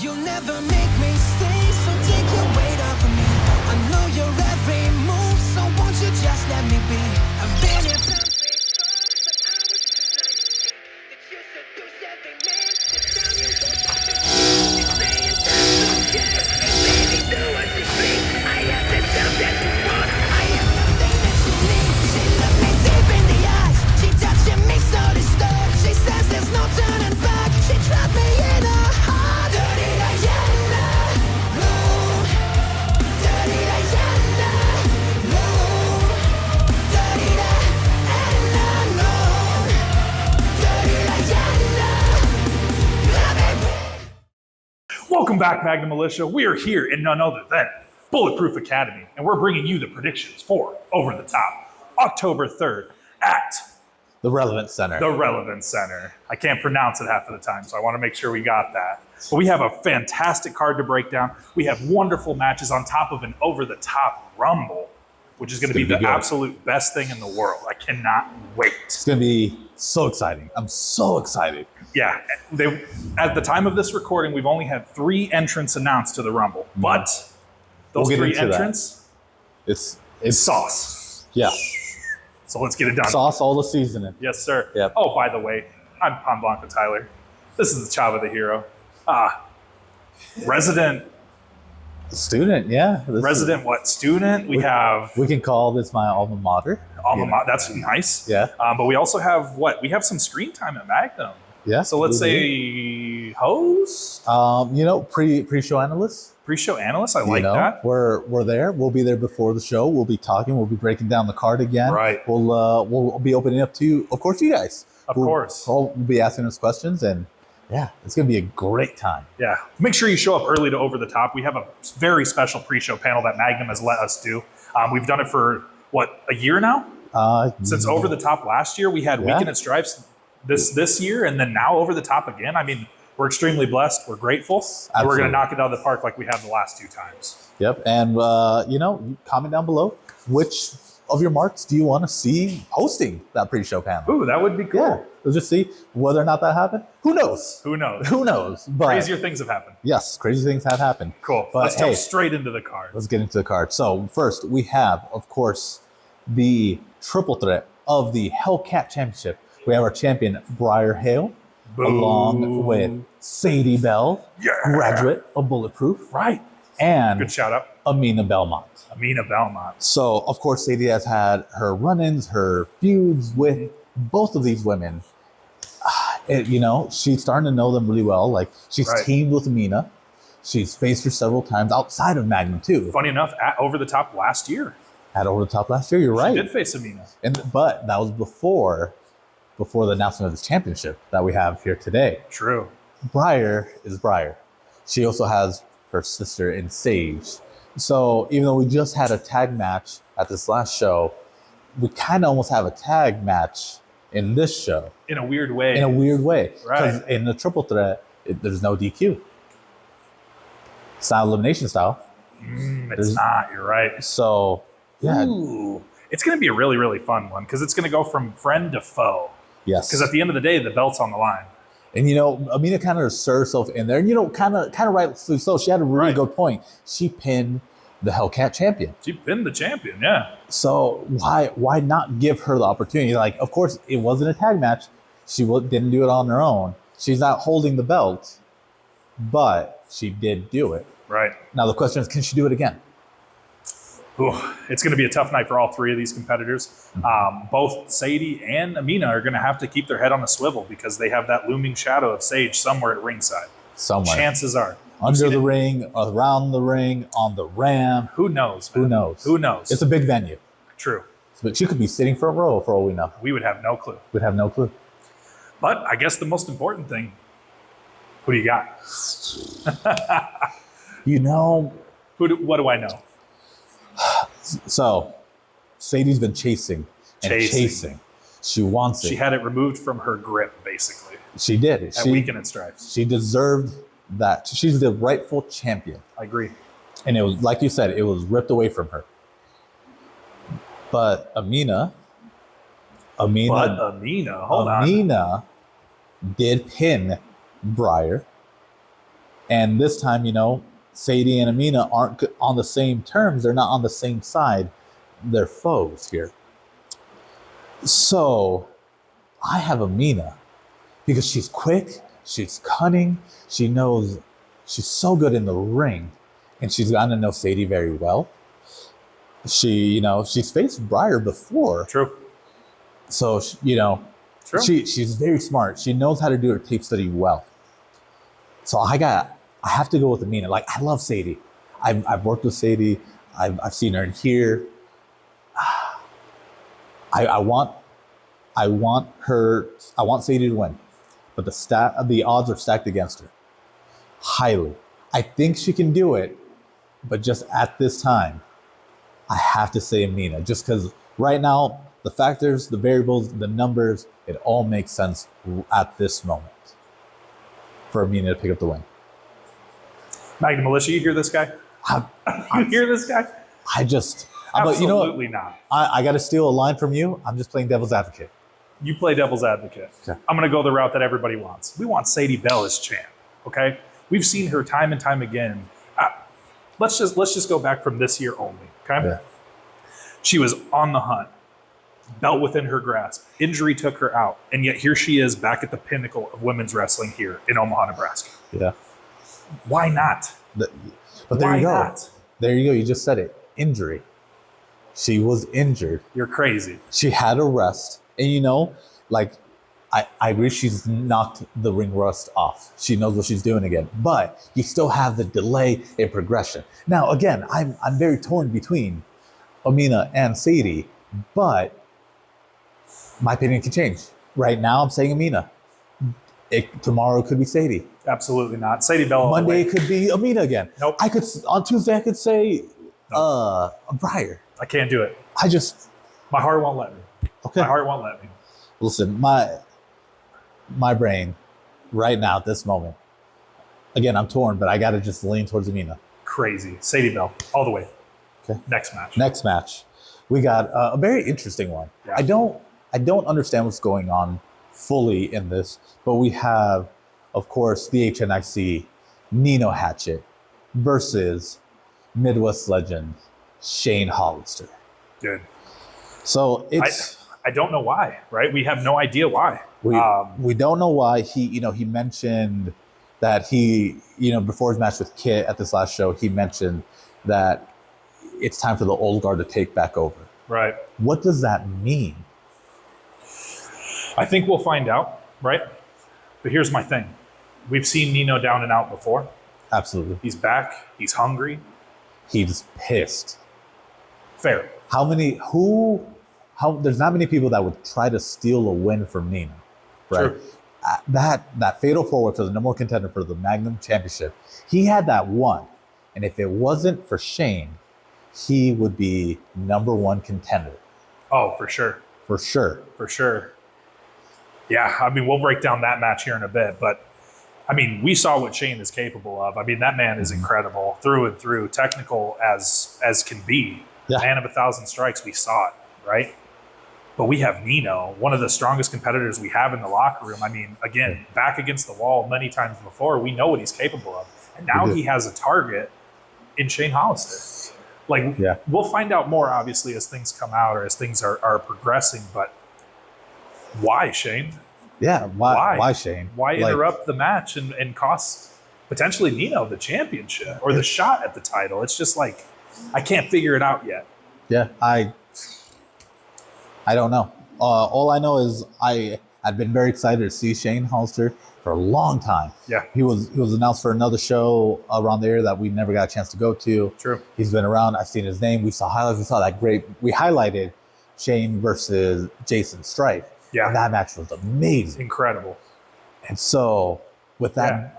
You'll never make me stay, so take your weight off of me. I know your every move, so won't you just let me be? I've been here from Welcome back, Magnum Militia. We are here in none other than Bulletproof Academy, and we're bringing you the predictions for Over the Top, October 3rd at The Relevant Center. the Relevant Center. I can't pronounce it half of the time, so I want to make sure we got that. But we have a fantastic card to break down. We have wonderful matches on top of an over-the-top Rumble, which is going to be the absolute best thing in the world. I cannot wait. It's going to be so exciting. I'm so excited. Yeah, at the time of this recording, we've only had 3 entrants announced to the Rumble, but those 3 entrants, it's sauce. Yeah. So let's get it done. Sauce, all the seasoning. Yes, sir. Yep. Oh, by the way, I'm Pan Blanco Tyler. This is the Chava the Hero. Resident Student, yeah. student? We can call this my alma mater. Alma mater. That's nice. Yeah. But we also have we have some screen time at Magnum. Yeah. So let's say host? Pre-show analyst. Pre-show analyst, I like that. We're there. We'll be there before the show. We'll be talking. We'll be breaking down the card again. Right. We'll be opening up to, of course, you guys. Of course. We'll be asking us questions, and yeah, it's going to be a great time. Yeah. Make sure you show up early to Over the Top. We have a very special pre-show panel that Magnum has let us do. We've done it for, a year now? Since Over the Top last year, we had Weekend at Stripes this year, and then now Over the Top again. I mean, we're extremely blessed. We're grateful. And we're going to knock it out of the park like we have the last 2 times. Yep. And, comment down below which of your marks do you want to see hosting that pre-show panel. Ooh, that would be cool. Yeah. We'll just see whether or not that happened. Who knows? Who knows? Who knows? But crazier things have happened. Yes, crazy things have happened. Cool. But let's jump straight into the card. Let's get into the card. So first, we have, of course, the triple threat of the Hellcat Championship. We have our champion, Briar Hale, along with Sadie Bell, graduate of Bulletproof. Right. And good shout out. Amina Belmont. So, of course, Sadie has had her run-ins, her feuds with both of these women. She's starting to know them really well. Like, she's teamed with Amina. She's faced her several times outside of Magnum, too. Funny enough, at Over the Top last year. You're right. She did face Amina. But that was before the announcement of this championship that we have here today. True. Briar is Briar. She also has her sister in Sage. So even though we just had a tag match at this last show, we kind of almost have a tag match in this show. In a weird way. Right. Because Right. in the triple threat, there's no DQ. It's not elimination style. It's not. You're right. So, yeah. Ooh. It's going to be a really, really fun one because it's going to go from friend to foe. Yes. Because at the end of the day, the belt's on the line. And, Amina kind of served herself in there. And, kind of rightfully so. She had a really good point. She pinned the Hellcat champion. She pinned the champion, yeah. So why not give her the opportunity? Like, of course, it wasn't a tag match. She didn't do it on her own. She's not holding the belt, but she did do it. Right. Now, the question is, can she do it again? Ooh, it's going to be a tough night for all 3 of these competitors. Both Sadie and Amina are going to have to keep their head on a swivel because they have that looming shadow of Sage somewhere at ringside. Somewhere. Chances are. Under the ring, around the ring, on the ramp. Who knows, man? Who knows? It's a big venue. True. But she could be sitting front row for all we know. We would have no clue. We'd have no clue. But I guess the most important thing, who do you got? What do I know? So, Sadie's been chasing. She wants it. She had it removed from her grip, basically. She did. At Weekend at Stripes. She deserved that. She's the rightful champion. I agree. And it was, like you said, it was ripped away from her. But Amina, hold on. Amina did pin Briar. And this time, Sadie and Amina aren't on the same terms. They're not on the same side. They're foes here. So I have Amina because she's quick, she's cunning, she knows, she's so good in the ring, and she's gotten to know Sadie very well. She's faced Briar before. True. So, True. she's very smart. She knows how to do her tape study well. So I have to go with Amina. Like, I love Sadie. I've worked with Sadie. I've seen her in here. I want Sadie to win, but the odds are stacked against her highly. I think she can do it, but just at this time, I have to say Amina, just because right now the factors, the variables, the numbers, it all makes sense at this moment for Amina to pick up the win. Magnum Militia, you hear this guy? You hear this guy? Absolutely not. I got to steal a line from you. I'm just playing devil's advocate. You play devil's advocate. Okay. I'm going to go the route that everybody wants. We want Sadie Bell as champ. Okay, we've seen her time and time again. Let's just go back from this year only. Okay, Yeah. She was on the hunt, belt within her grasp. Injury took her out, and yet here she is back at the pinnacle of women's wrestling here in Omaha, Nebraska. Yeah. Why not? But there Why you go. not? There you go. You just said it. Injury. She was injured. You're crazy. She had a rest. And I agree she's knocked the ring rust off. She knows what she's doing again. But you still have the delay in progression. Now, again, I'm very torn between Amina and Sadie, but my opinion can change. Right now, I'm saying Amina. Tomorrow could be Sadie. Absolutely not. Sadie Bell. Monday it could be Amina again. Nope. On Tuesday I could say Briar. I can't do it. My heart won't let me. Okay. My heart won't let me. Listen, my brain right now at this moment. Again, I'm torn, but I gotta just lean towards Amina. Crazy. Sadie Bell, all the way. Okay. Next match. Next match, we got a very interesting one. Yeah. I don't understand what's going on fully in this, but we have, of course, the HNIC Nino Hatchet versus Midwest legend Shane Hollister. Good. So I don't know why, right? We have no idea why. We don't know why. He mentioned that before his match with Kit at this last show, he mentioned that it's time for the old guard to take back over. Right. What does that mean? I think we'll find out, right? But here's my thing. We've seen Nino down and out before. Absolutely. He's back. He's hungry. He's pissed. Fair. There's not many people that would try to steal a win from Nino, right? True. That fatal forward for the number one contender for the Magnum Championship, he had that one. And if it wasn't for Shane, he would be number one contender. Oh, for sure. For sure. For sure. Yeah, I mean, we'll break down that match here in a bit, but I mean, we saw what Shane is capable of. I mean, that man is incredible through and through, technical as can be. Yeah. Man of 1,000 strikes, we saw it, right? But we have Nino, one of the strongest competitors we have in the locker room. I mean, again, back against the wall many times before. We know what he's capable of. And now he has a target in Shane Hollister. We'll find out more, obviously, as things come out or as things are progressing. But why, Shane? Yeah, why Shane? Why interrupt the match and cost potentially Nino the championship or the shot at the title? It's just like, I can't figure it out yet. Yeah, I don't know. All I know is I've been very excited to see Shane Hollister for a long time. Yeah. He was announced for another show around there that we never got a chance to go to. True. He's been around. I've seen his name. We saw highlights. We saw that great. We highlighted Shane versus Jason Strife. Yeah. And that match was amazing. Incredible. And so with that,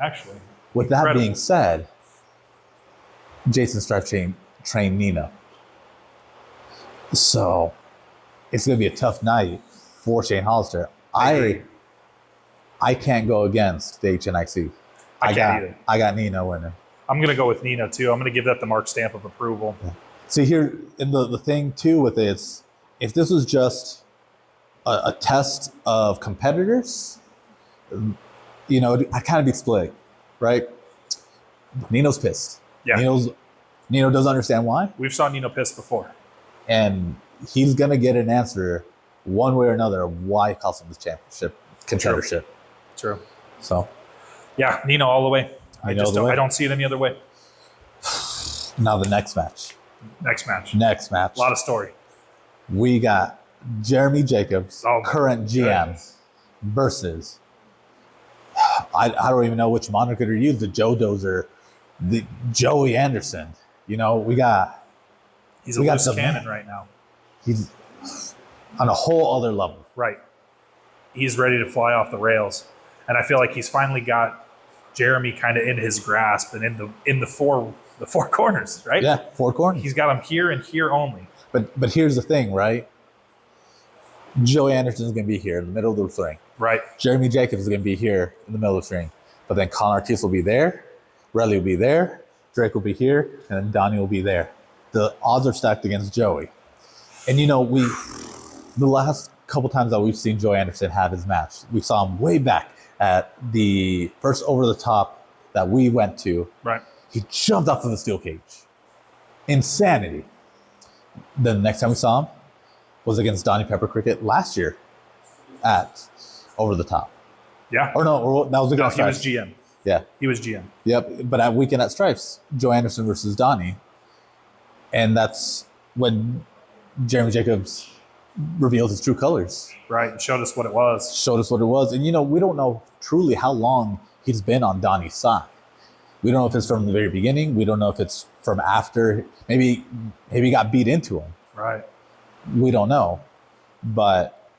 incredible. Being said, Jason Strife trained Nino. So it's going to be a tough night for Shane Hollister. I can't go against the HNIC. I can't either. I got Nino winning. I'm going to go with Nino, too. I'm going to give that the mark stamp of approval. Yeah. See, here, and the thing, too, with it is, if this was just a test of competitors, I'd kind of be split, right? Nino's pissed. Yeah. Nino doesn't understand why. We've saw Nino piss before. And he's going to get an answer one way or another of why it cost him this championship, contendership. True. So, yeah, Nino all the way. I don't see it any other way. Now the next match. Next match. A lot of story. We got Jeremy Jacobs, current GM, goodness. versus, I don't even know which moniker to use, the Joe Dozer, the Joey Anderson. You know, we got loose cannon right now. He's on a whole other level. Right. He's ready to fly off the rails. And I feel like he's finally got Jeremy kind of in his grasp and in the four corners, right? Yeah, 4 corners. He's got him here and here only. But here's the thing, right? Joey Anderson is going to be here in the middle of the ring. Right. Jeremy Jacobs is going to be here in the middle of the ring. But then Connor Ortiz will be there. Riley will be there. Drake will be here. And then Donnie will be there. The odds are stacked against Joey. And, you know, the last couple times that we've seen Joey Anderson have his match, we saw him way back at the first Over the Top that we went to. Right. He jumped off of the steel cage. Insanity. Then the next time we saw him was against Donnie Pepper Cricket last year at Over the Top. Yeah. Or that was against Stripes. He was GM. Yeah. He was GM. Yep. But at Weekend at Stripes, Joe Anderson versus Donnie. And that's when Jeremy Jacobs revealed his true colors. Right. And showed us what it was. And, you know, we don't know truly how long he's been on Donnie's side. We don't know if it's from the very beginning. We don't know if it's from after. Maybe he got beat into him. Right. We don't know. But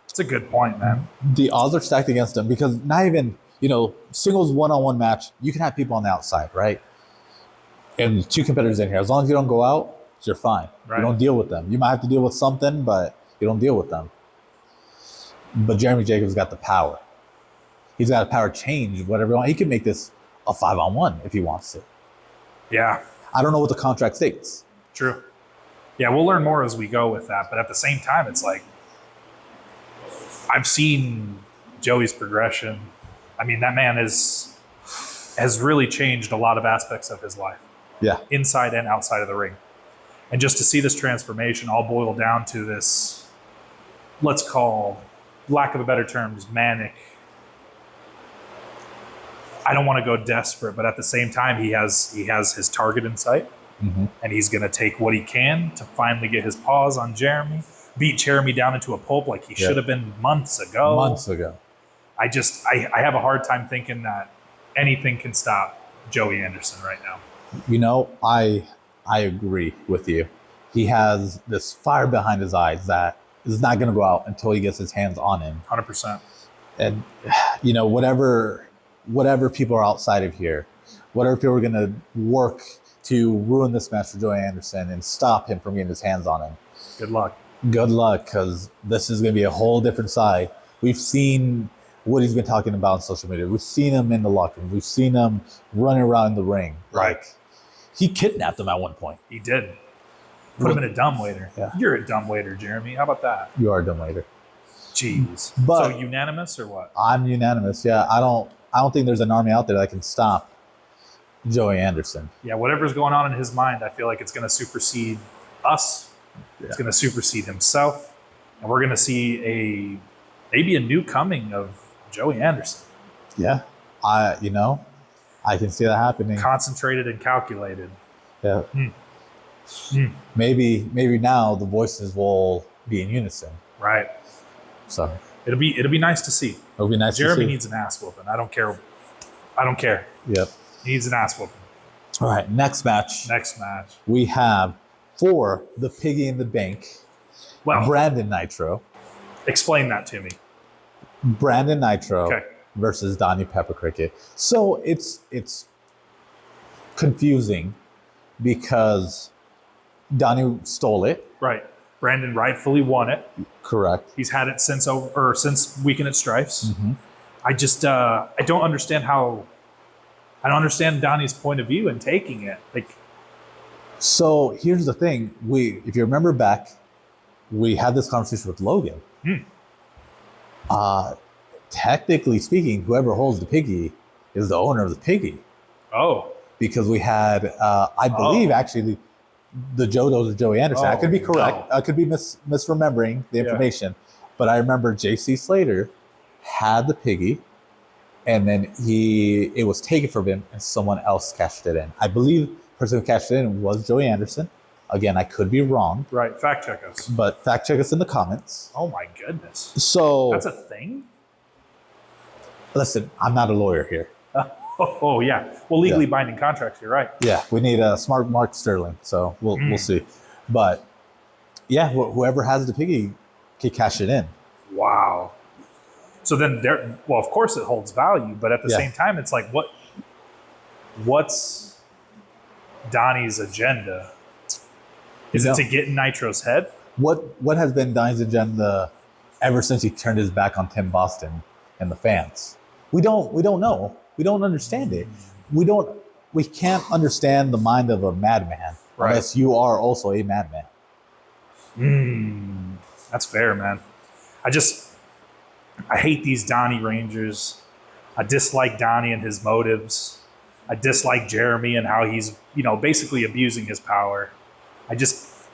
it's a good point, man. The odds are stacked against him because not even, you know, singles one-on-one match, you can have people on the outside, right? And 2 competitors in here. As long as you don't go out, you're fine. Right. You don't deal with them. You might have to deal with something, but you don't deal with them. But Jeremy Jacobs got the power. He's got a power change, whatever he wants. He can make this a 5-on-1 if he wants to. Yeah. I don't know what the contract states. True. Yeah, we'll learn more as we go with that. But at the same time, it's like, I've seen Joey's progression. I mean, that man has really changed a lot of aspects of his life. Yeah. Inside and outside of the ring. And just to see this transformation all boil down to this, let's call, lack of a better terms, manic. I don't want to go desperate, but at the same time, he has his target in sight. Mm-hmm. And he's going to take what he can to finally get his paws on Jeremy, beat Jeremy down into a pulp like he should have been months ago. I have a hard time thinking that anything can stop Joey Anderson right now. You know, I agree with you. He has this fire behind his eyes that is not going to go out until he gets his hands on him. 100%. And, you know, whatever people are outside of here, whatever people are going to work to ruin this match for Joey Anderson and stop him from getting his hands on him. Good luck. Good luck, because this is going to be a whole different side. We've seen what he's been talking about on social media. We've seen him in the locker room. We've seen him running around the ring. Right. Like, he kidnapped him at one point. He did. Put him in a dumbwaiter. Yeah. You're a dumbwaiter, Jeremy. How about that? You are a dumbwaiter. Jeez. But so unanimous or what? I'm unanimous. Yeah. I don't think there's an army out there that can stop Joey Anderson. Yeah, whatever's going on in his mind, I feel like it's going to supersede us. Yeah. It's going to supersede himself. And we're going to see maybe a new coming of Joey Anderson. Yeah. I can see that happening. Concentrated and calculated. Yeah. Maybe now the voices will be in unison. Right. So it'll be nice to see. It'll be nice Jeremy to see. needs an ass whooping. I don't care. Yep. He needs an ass whooping. All right, next match. We have for the Piggy in the Bank, Brandon Nitro. Explain that to me. Brandon Nitro versus Donnie Pepper Cricket. So it's confusing because Donnie stole it. Right. Brandon rightfully won it. Correct. He's had it since Weekend at Strifes. Mm-hmm. I don't understand I don't understand Donnie's point of view in taking it. So here's the thing. If you remember back, we had this conversation with Logan. Technically speaking, whoever holds the piggy is the owner of the piggy. Oh. because we had, I believe, actually, the Jodos of Joey Anderson. I could be correct. No. I could be misremembering the information. But I remember J.C. Slater had the piggy, and then it was taken from him, and someone else cashed it in. I believe the person who cashed it in was Joey Anderson. Again, I could be wrong. Right. Fact check us. But fact check us in the comments. Oh my goodness. So that's a thing? Listen, I'm not a lawyer here. Oh yeah. Well, legally binding contracts, you're right. Yeah, we need a smart Mark Sterling, so we'll see. But yeah, whoever has the piggy can cash it in. Wow. So then well, of course it holds value, but at the same time, it's like, what's Donnie's agenda? Is it to get in Nitro's head? What has been Donnie's agenda ever since he turned his back on Tim Boston and the fans? We don't know. We don't understand it. We can't understand the mind of a madman unless you are also a madman. That's fair, man. I hate these Donnie Rangers. I dislike Donnie and his motives. I dislike Jeremy and how he's, basically abusing his power. I just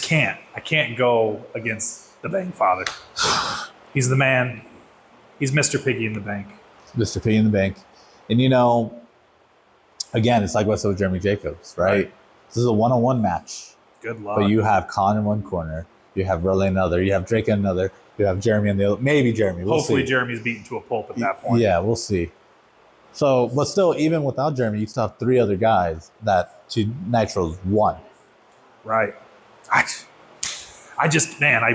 can't. I can't go against the Bank Father. He's the man. He's Mr. Piggy in the Bank. Mr. Piggy in the Bank. And again, it's like what I said with Jeremy Jacobs, right? This is a one-on-one match. Good luck. But you have Khan in one corner, you have Relay in another, you have Drake in another, you have Jeremy in the other. Maybe Jeremy. Hopefully Jeremy's beaten to a pulp at that point. Yeah, we'll see. So, but still, even without Jeremy, you still have 3 other guys that to Nitro's 1. Right. I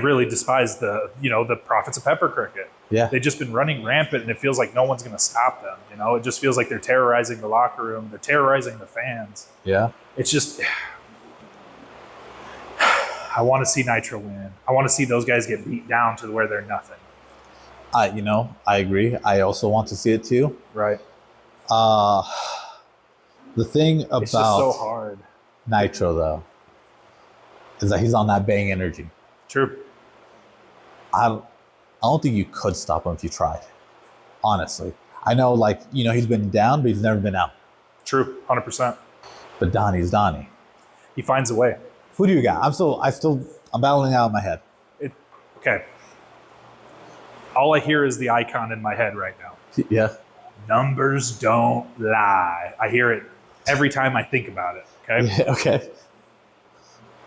really despise the prophets of Pepper Cricket. Yeah. They've just been running rampant, and it feels like no one's going to stop them. It just feels like they're terrorizing the locker room. They're terrorizing the fans. Yeah. It's just, I want to see Nitro win. I want to see those guys get beat down to where they're nothing. I agree. I also want to see it too. Right. The thing about it's just so hard. Nitro though is that he's on that bang energy. True. I don't think you could stop him if you tried. Honestly, I know, he's been down, but he's never been out. True, 100%. But Donnie's Donnie. He finds a way. Who do you got? I'm battling out in my head. Okay. All I hear is the icon in my head right now. Yeah. Numbers don't lie. I hear it every time I think about it. Okay. Yeah, okay.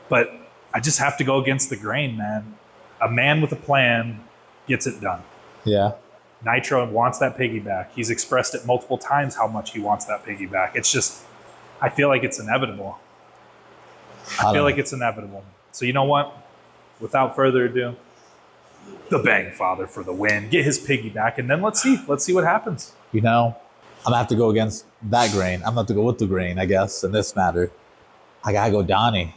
But I just have to go against the grain, man. A man with a plan gets it done. Yeah. Nitro wants that piggyback. He's expressed it multiple times how much he wants that piggyback. It's just, I feel like it's inevitable. I feel like it's inevitable. So you know what? Without further ado, the Bang Father for the win. Get his piggyback, and then let's see what happens. I'm gonna have to go against that grain. I'm gonna have to go with the grain, I guess, in this matter. I gotta go Donnie.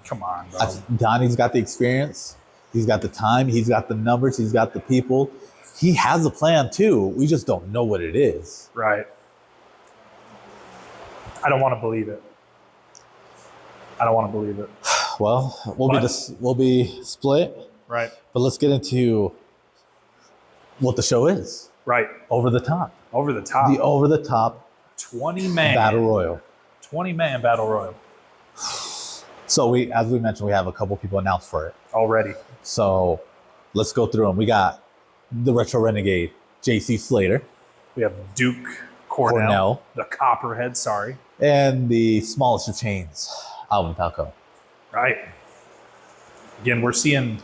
Come on, bro. Donnie's got the experience. He's got the time. He's got the numbers. He's got the people. He has a plan too. We just don't know what it is. Right. I don't want to believe it. Well, we'll be split. Right. But let's get into what the show is. Right. Over the top. Over the top. The over the top 20-man battle royal. 20-man battle royal. So as we mentioned, we have a couple people announced for it already. So let's go through them. We got the Retro Renegade, J.C. Slater. We have Duke Cornell. The Copperhead, sorry. And the smallest of chains, Alvin Falco. Right. Again, we're seeing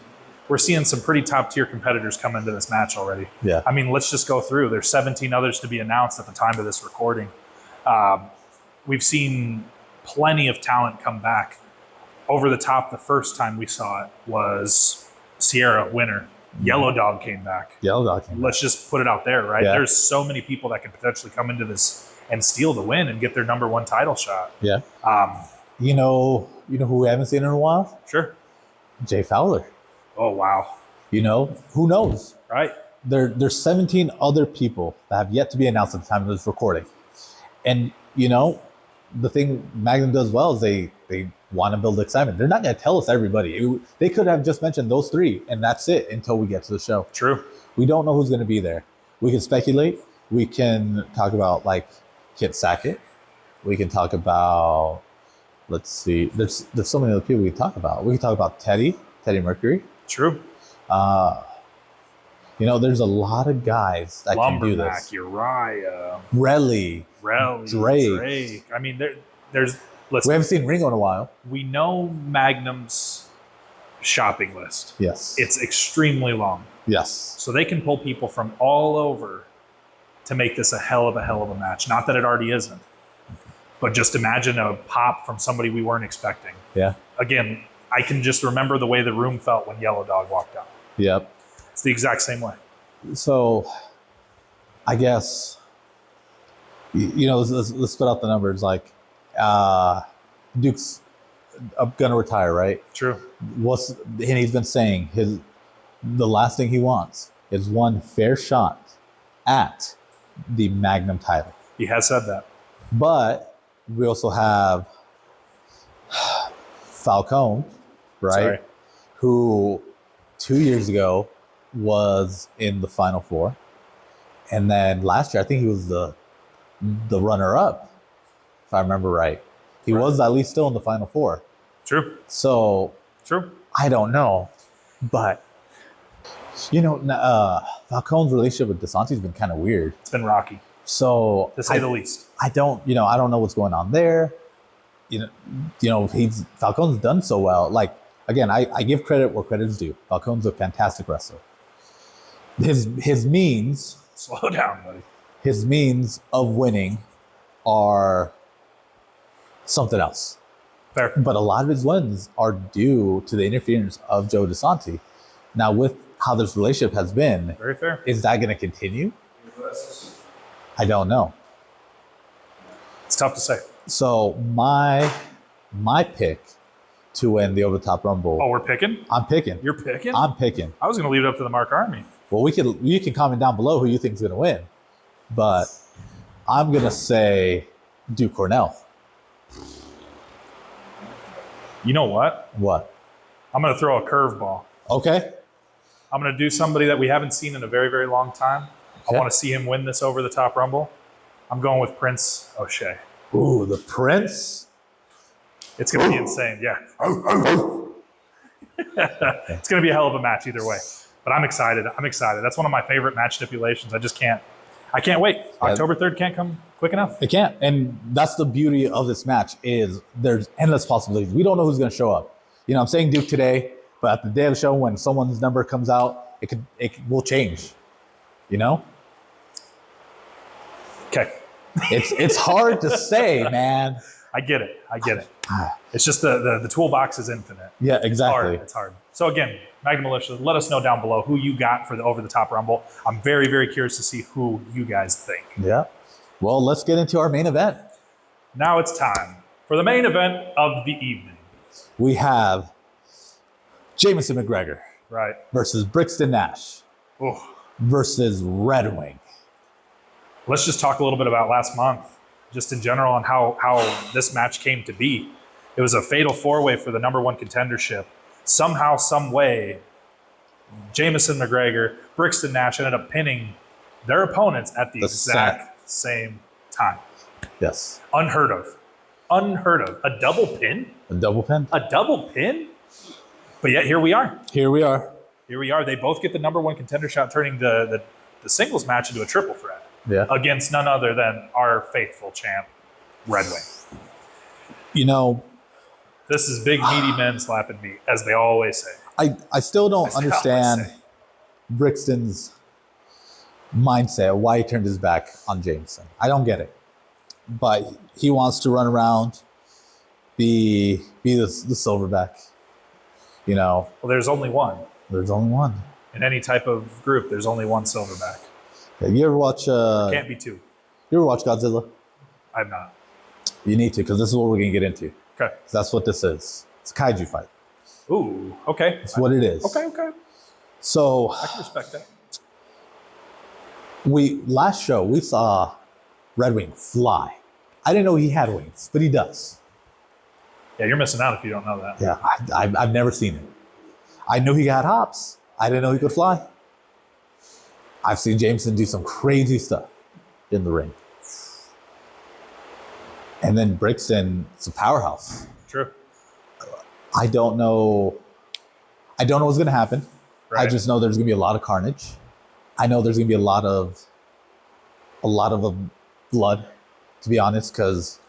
some pretty top tier competitors come into this match already. Yeah. I mean, let's just go through. There's 17 others to be announced at the time of this recording. We've seen plenty of talent come back. Over the top, the first time we saw it was Sierra winner. Yellow Dog came back. Let's just put it out there, right? Yeah. There's so many people that could potentially come into this and steal the win and get their number 1 title shot. Yeah. You know who we haven't seen in a while? Sure. Jay Fowler. Oh, wow. Who knows? Right. There's 17 other people that have yet to be announced at the time of this recording. And, the thing Magnum does well is they want to build excitement. They're not going to tell us everybody. They could have just mentioned those 3, and that's it until we get to the show. True. We don't know who's going to be there. We can speculate. We can talk about, Kit Sackett. We can talk about, let's see, there's so many other people we can talk about. We can talk about Teddy Mercury. True. There's a lot of guys that can do Lumberjack, this. Uriah, Relly, Drake. I mean, there's. Listen, we haven't seen Ringo in a while. we know Magnum's shopping list. Yes. It's extremely long. Yes. So they can pull people from all over to make this a hell of a match. Not that it already isn't, but just imagine a pop from somebody we weren't expecting. Yeah. Again, I can just remember the way the room felt when Yellow Dog walked out. Yep. It's the exact same way. So, I guess, let's put out the numbers. Like, Duke's gonna retire, right? True. And he's been saying the last thing he wants is one fair shot at the Magnum title. He has said that. But we also have Falcone, right? Sorry. Who 2 years ago was in the Final Four. And then last year, I think he was the runner-up, if I remember right. He was at least still in the Final Four. True. So, True. I don't know. But, Falcone's relationship with DeSanti's been kind of weird. It's been rocky, So, to say the least. I don't know what's going on there. Falcone's done so well. Like, again, I give credit where credit is due. Falcone's a fantastic wrestler. His means Slow down, buddy. his means of winning are something else. Fair. But a lot of his wins are due to the interference of Joe DeSanti. Now, with how this relationship has been, Very fair. is that going to continue? I don't know. It's tough to say. So my pick to win the Over the Top Rumble. Oh, we're picking? I'm picking. You're picking? I'm picking. I was going to leave it up to the Mark Army. Well, you can comment down below who you think is going to win, but I'm going to say Duke Cornell. You know what? What? I'm going to throw a curveball. Okay. I'm going to do somebody that we haven't seen in a very, very long time. Okay. I want to see him win this Over the Top Rumble. I'm going with Prince O'Shea. Ooh, the Prince. It's going to be insane. Yeah. It's going to be a hell of a match either way. But I'm excited. That's one of my favorite match stipulations. I can't wait. October 3rd can't come quick enough. It can't. And that's the beauty of this match is there's endless possibilities. We don't know who's going to show up. I'm saying Duke today, but at the day of the show when someone's number comes out, it will change. Okay. It's hard to say, man. I get it. It's just the toolbox is infinite. Yeah, exactly. It's hard. So again, Magnum Militia, let us know down below who you got for the Over the Top Rumble. I'm very, very curious to see who you guys think. Yeah. Well, let's get into our main event. Now it's time for the main event of the evening. We have Jamison McGregor Right. versus Brixton Nash Ooh. versus Red Wing. Let's just talk a little bit about last month, just in general, on how this match came to be. It was a fatal four-way for the number one contendership. Somehow, some way, Jamison McGregor, Brixton Nash ended up pinning their opponents at the exact same time. Yes. Unheard of. A double pin? A double pin? A double pin? But yet, here we are. Here we are. They both get the number one contender shot, turning the singles match into a triple threat. Yeah. Against none other than our faithful champ, Red Wing. This is big, meaty men slapping meat, as they always say. I still don't understand Brixton's mindset, why he turned his back on Jameson. I don't get it. But he wants to run around, be the silverback. Well, there's only one. There's only one. In any type of group, there's only one silverback. Have you ever watch Can't be two. You ever watch Godzilla? I've not. You need to, because this is what we're gonna get into. Okay. That's what this is. It's a kaiju fight. Ooh, okay. That's what it is. Okay. So I can respect that. Last show we saw Red Wing fly. I didn't know he had wings, but he does. Yeah, you're missing out if you don't know that. Yeah, I've never seen it. I knew he had hops. I didn't know he could fly. I've seen Jameson do some crazy stuff in the ring. And then Brixton's a powerhouse. True. I don't know what's going to happen. Right. I just know there's going to be a lot of carnage. I know there's going to be a lot of blood, to be honest, because,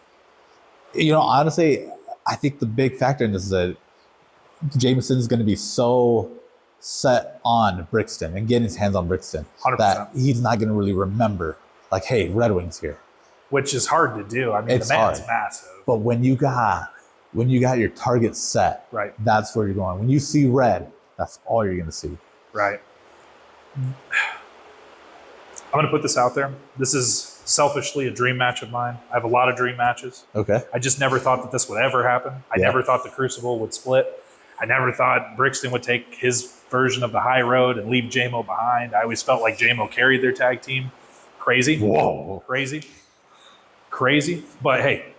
honestly, I think the big factor in this is that Jameson is going to be so set on Brixton and getting his hands on Brixton 100%. that he's not going to really remember, like, hey, Red Wing's here. Which is hard to do. I mean, It's the man's hard. massive. But when you got your target set, Right. that's where you're going. When you see red, that's all you're going to see. Right. I'm going to put this out there. This is selfishly a dream match of mine. I have a lot of dream matches. Okay. I just never thought that this would ever happen. I never thought the Crucible would split. I never thought Brixton would take his version of the high road and leave JMO behind. I always felt like JMO carried their tag team. Crazy. Whoa. Crazy. But hey,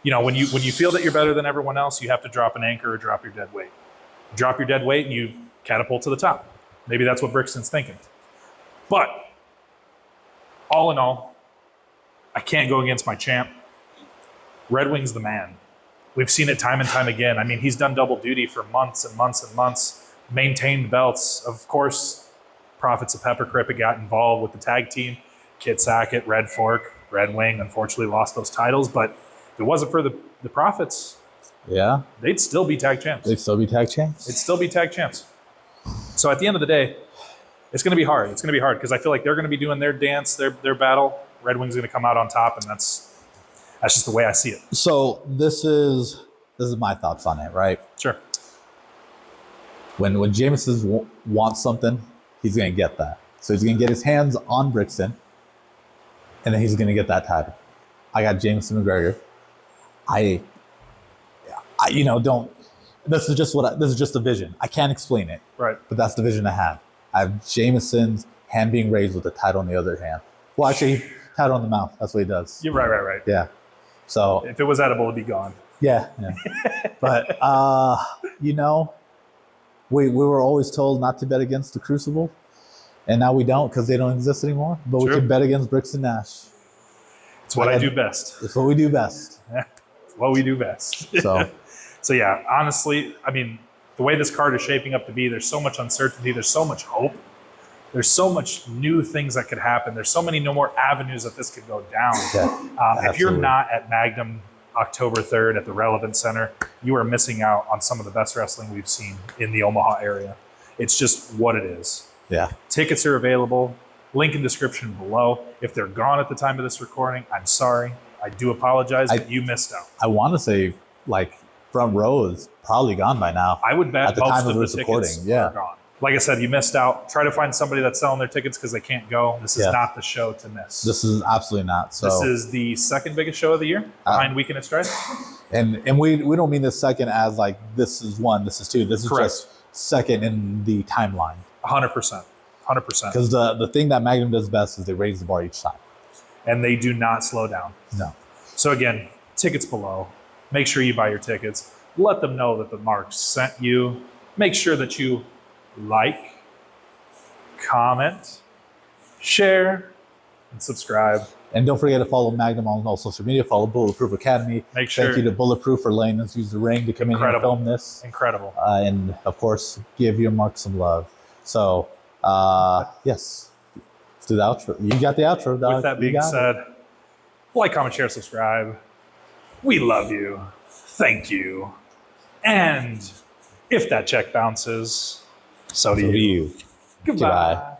when you feel that you're better than everyone else, you have to drop an anchor or drop your dead weight. Drop your dead weight and you catapult to the top. Maybe that's what Brixton's thinking. But all in all, I can't go against my champ. Red Wing's the man. We've seen it time and time again. I mean, he's done double duty for months and months and months, maintained belts. Of course, Prophets of Pepper Crippet got involved with the tag team. Kit Sackett, Red Fork, Red Wing, unfortunately lost those titles. But if it wasn't for the Prophets, they'd still be tag champs. They'd still be tag champs. So at the end of the day, it's going to be hard. It's going to be hard because I feel like they're going to be doing their dance, their battle. Red Wing's going to come out on top, and that's just the way I see it. So this is my thoughts on it, right? Sure. When Jameson wants something, he's going to get that. So he's going to get his hands on Brixton, and then he's going to get that title. I got Jameson McGregor. I don't. This is just a vision. I can't explain it. Right. But that's the vision I have. I have Jameson's hand being raised with the title on the other hand. Well, actually, title on the mouth. That's what he does. You're right. Yeah. So if it was edible, it'd be gone. Yeah. But we were always told not to bet against the Crucible, and now we don't because they don't exist anymore. But True. We can bet against Brixton Nash. It's what I do best. It's what we do best. It's what we do best. So yeah, honestly, I mean, the way this card is shaping up to be, there's so much uncertainty. There's so much hope. There's so much new things that could happen. There's so many no more avenues that this could go down. Yeah, if you're not at Magnum October 3rd at the Relevant Center, you are missing out on some of the best wrestling we've seen in the Omaha area. It's just what it is. Yeah. Tickets are available. Link in description below. If they're gone at the time of this recording, I'm sorry. I do apologize, but you missed out. I want to say, front row is probably gone by now. I would bet at the most time of of the this recording. tickets Yeah. are gone. Like I said, you missed out. Try to find somebody that's selling their tickets because they can't go. This is not the show to miss. This is absolutely not. So this is the second biggest show of the year behind Weekend at Strife. And we don't mean this second as this is one, this is two. This is Correct. just second in the timeline. 100%. 100%. Because the thing that Magnum does best is they raise the bar each time. And they do not slow down. No. So again, tickets below. Make sure you buy your tickets. Let them know that the Marks sent you. Make sure that you like, comment, share, and subscribe. And don't forget to follow Magnum on all social media. Follow Bulletproof Academy. Make sure. Thank you to Bulletproof for letting us use the ring to come in here and film this. Incredible. And of course, give your Mark some love. So, yes. Let's do the outro. You got the outro, dog. With that being said, like, comment, share, subscribe. We love you. Thank you. And if that check bounces, so do you. Goodbye.